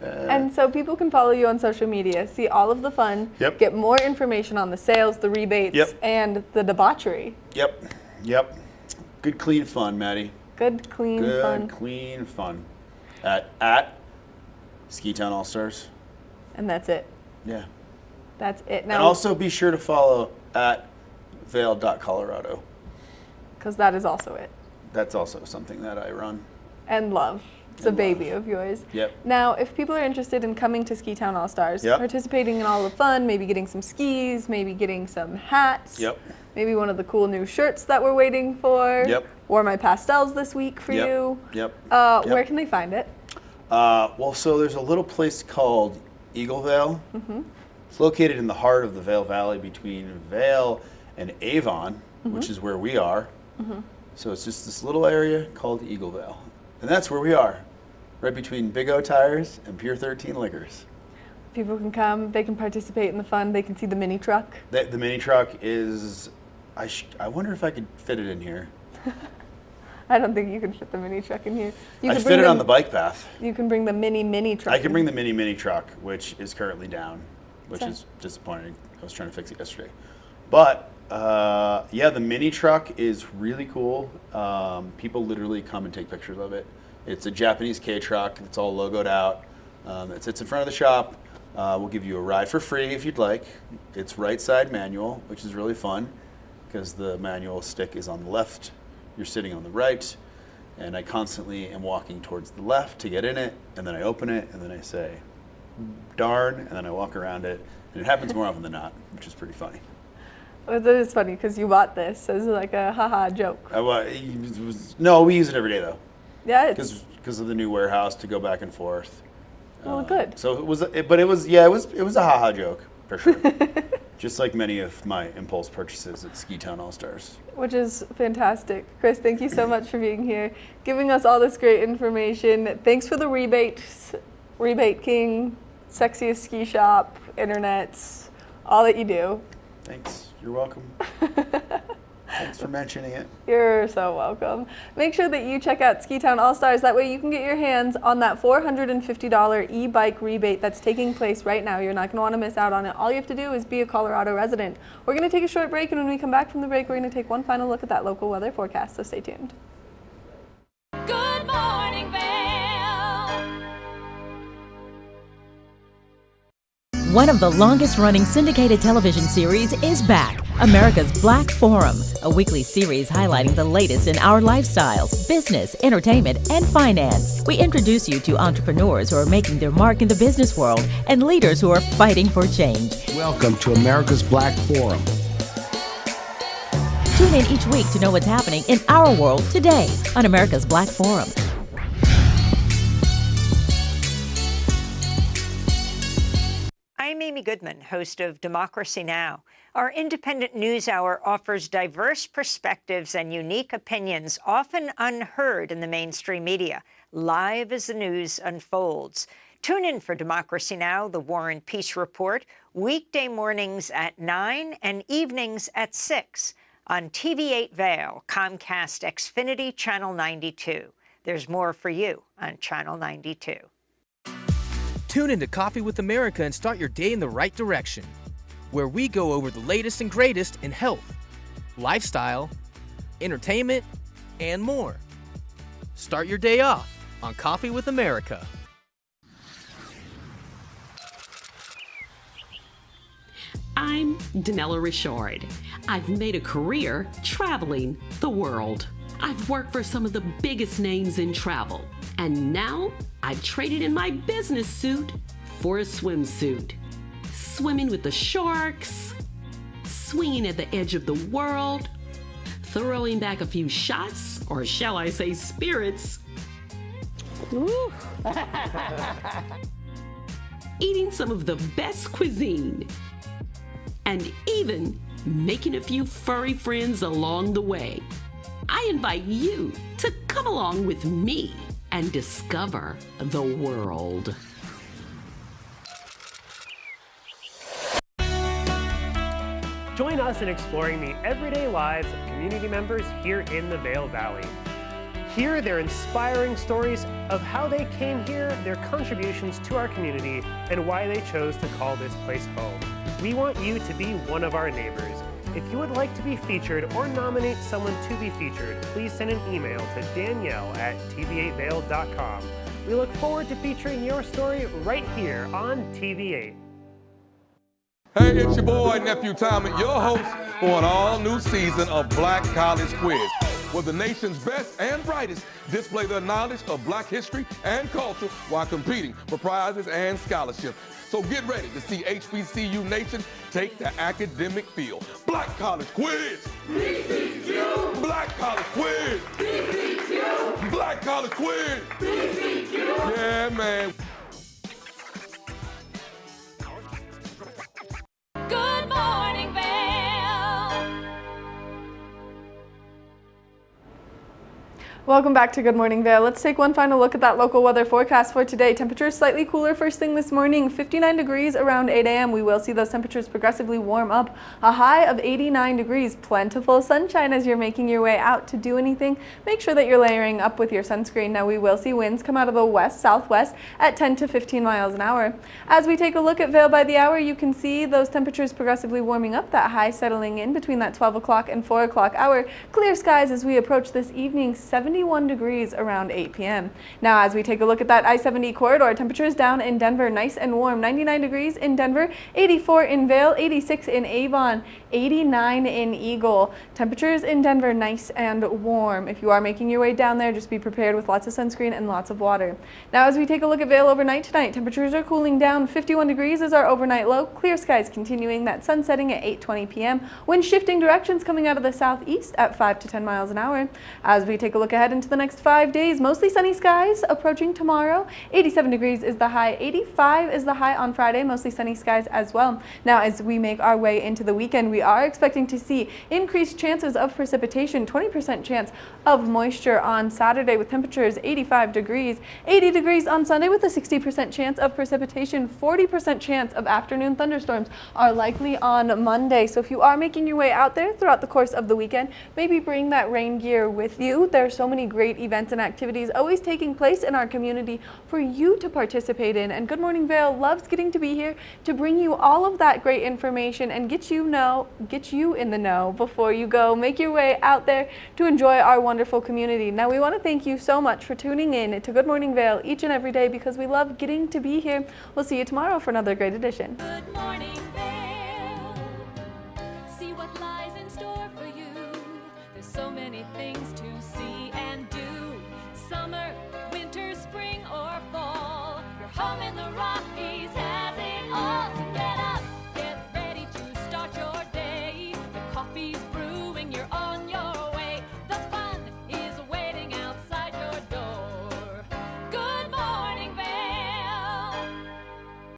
And so people can follow you on social media, see all of the fun, get more information on the sales, the rebates, and the debauchery. Yep. Good, clean fun, Maddie. Good, clean fun. Good, clean fun. At Ski Town All-Stars. And that's it. Yeah. That's it. Now, and also be sure to follow at Vail.Colorado. Because that is also it. That's also something that I run. And love. It's a baby of yours. Yep. Now, if people are interested in coming to Ski Town All-Stars, participating in all the fun, maybe getting some skis, maybe getting some hats, maybe one of the cool new shirts that we're waiting for, wore my pastels this week for you. Where can they find it? Well, so there's a little place called Eagle Vail. It's located in the heart of the Vail Valley between Vail and Avon, which is where we are. So it's just this little area called Eagle Vail. And that's where we are, right between Big O Tires and Pier 13 Liquors. People can come, they can participate in the fun, they can see the mini truck. The mini truck is, I wonder if I could fit it in here. I don't think you can fit the mini truck in here. You I fit it on the bike path. You can bring the mini truck. I can bring the mini truck, which is currently down, which is disappointing. I was trying to fix it yesterday. But yeah, the mini truck is really cool. People literally come and take pictures of it. It's a Japanese K truck. It's all logoed out. It sits in front of the shop. We'll give you a ride for free if you'd like. It's right side manual, which is really fun because the manual stick is on the left. You're sitting on the right. And I constantly am walking towards the left to get in it. And then I open it and then I say, darn. And then I walk around it. And it happens more often than not, which is pretty funny. It is funny because you bought this as like a haha joke. No, we use it every day though. Yeah, because of the new warehouse to go back and forth. Well, good. So it was a haha joke for sure. Just like many of my impulse purchases at Ski Town All Stars. Which is fantastic, Chris. Thank you so much for being here, giving us all this great information. Thanks for the rebates, Rebate King, sexiest ski shop, internets, all that you do. Thanks. You're welcome. Thanks for mentioning it. You're so welcome. Make sure that you check out Ski Town All-Stars. That way you can get your hands on that $450 e-bike rebate that's taking place right now. You're not going to want to miss out on it. All you have to do is be a Colorado resident. We're going to take a short break, and when we come back from the break, we're going to take one final look at that local weather forecast, so stay tuned. Good morning, Vail. One of the longest-running syndicated television series is back, America's Black Forum, a weekly series highlighting the latest in our lifestyles, business, entertainment, and finance. We introduce you to entrepreneurs who are making their mark in the business world and leaders who are fighting for change. Welcome to America's Black Forum. Tune in each week to know what's happening in our world today on America's Black Forum. I'm Amy Goodman, host of Democracy Now! Our independent news hour offers diverse perspectives and unique opinions, often unheard in the mainstream media, live as the news unfolds. Tune in for Democracy Now!, the War and Peace Report, weekday mornings at 9 and evenings at 6 on TV8 Vail, Comcast Xfinity Channel 92. There's more for you on Channel 92. Tune into Coffee with America and start your day in the right direction, where we go over the latest and greatest in health, lifestyle, entertainment, and more. Start your day off on Coffee with America. I'm Danella Richard. I've made a career traveling the world. I've worked for some of the biggest names in travel, And now I've traded in my business suit for a swimsuit. Swimming with the sharks, swinging at the edge of the world, throwing back a few shots, or shall I say spirits. Woo. Eating some of the best cuisine, and even making a few furry friends along the way. I invite you to come along with me and discover the world. Join us in exploring the everyday lives of community members here in the Vail Valley. Hear their inspiring stories of how they came here, their contributions to our community, and why they chose to call this place home. We want you to be one of our neighbors. If you would like to be featured or nominate someone to be featured, please send an email to danielle@tv8vail.com. We look forward to featuring your story right here on TV8. Hey, it's your boy, Nephew Tommy, your host for an all-new season of Black College Quiz, where the nation's best and brightest display their knowledge of Black history and culture while competing for prizes and scholarships. So get ready to see HBCU Nation take the academic field. Black College Quiz! BCQ! Black College Quiz! BCQ! Black College Quiz! BCQ! Yeah, man. Good morning, Vail. Welcome back to Good Morning Vail. Let's take one final look at that local weather forecast for today. Temperatures slightly cooler first thing this morning, 59 degrees around 8 a.m. We will see those temperatures progressively warm up. A high of 89 degrees. Plentiful sunshine as you're making your way out to do anything. Make sure that you're layering up with your sunscreen. Now we will see winds come out of the west-southwest at 10 to 15 miles an hour. As we take a look at Vail by the hour, you can see those temperatures progressively warming up, that high settling in between that 12 o'clock and 4 o'clock hour. Clear skies as we approach this evening, 71 degrees around 8 p.m. Now as we take a look at that I-70 corridor, temperatures down in Denver nice and warm, 99 degrees in Denver, 84 in Vail, 86 in Avon, 89 in Eagle. Temperatures in Denver nice and warm. If you are making your way down there, just be prepared with lots of sunscreen and lots of water. Now as we take a look at Vail overnight tonight, temperatures are cooling down, 51 degrees is our overnight low, clear skies continuing, that sun setting at 8:20 p.m. Wind shifting directions coming out of the southeast at 5 to 10 miles an hour. As we take a look ahead into the next 5 days, mostly sunny skies approaching tomorrow. 87 degrees is the high, 85 is the high on Friday, mostly sunny skies as well. Now as we make our way into the weekend, we are expecting to see increased chances of precipitation, 20% chance of moisture on Saturday with temperatures 85 degrees, 80 degrees on Sunday with a 60% chance of precipitation, 40% chance of afternoon thunderstorms are likely on Monday. So if you are making your way out there throughout the course of the weekend, maybe bring that rain gear with you. There are so many great events and activities always taking place in our community for you to participate in, and Good Morning Vail loves getting to be here to bring you all of that great information and get you in the know before you go make your way out there to enjoy our wonderful community. Now we want to thank you so much for tuning in to Good Morning Vail each and every day because we love getting to be here. We'll see you tomorrow for another great edition. Good morning, Vail. See what lies in store for you. There's so many things to see and do. Summer, winter, spring, or fall. Your home in the Rockies has it all.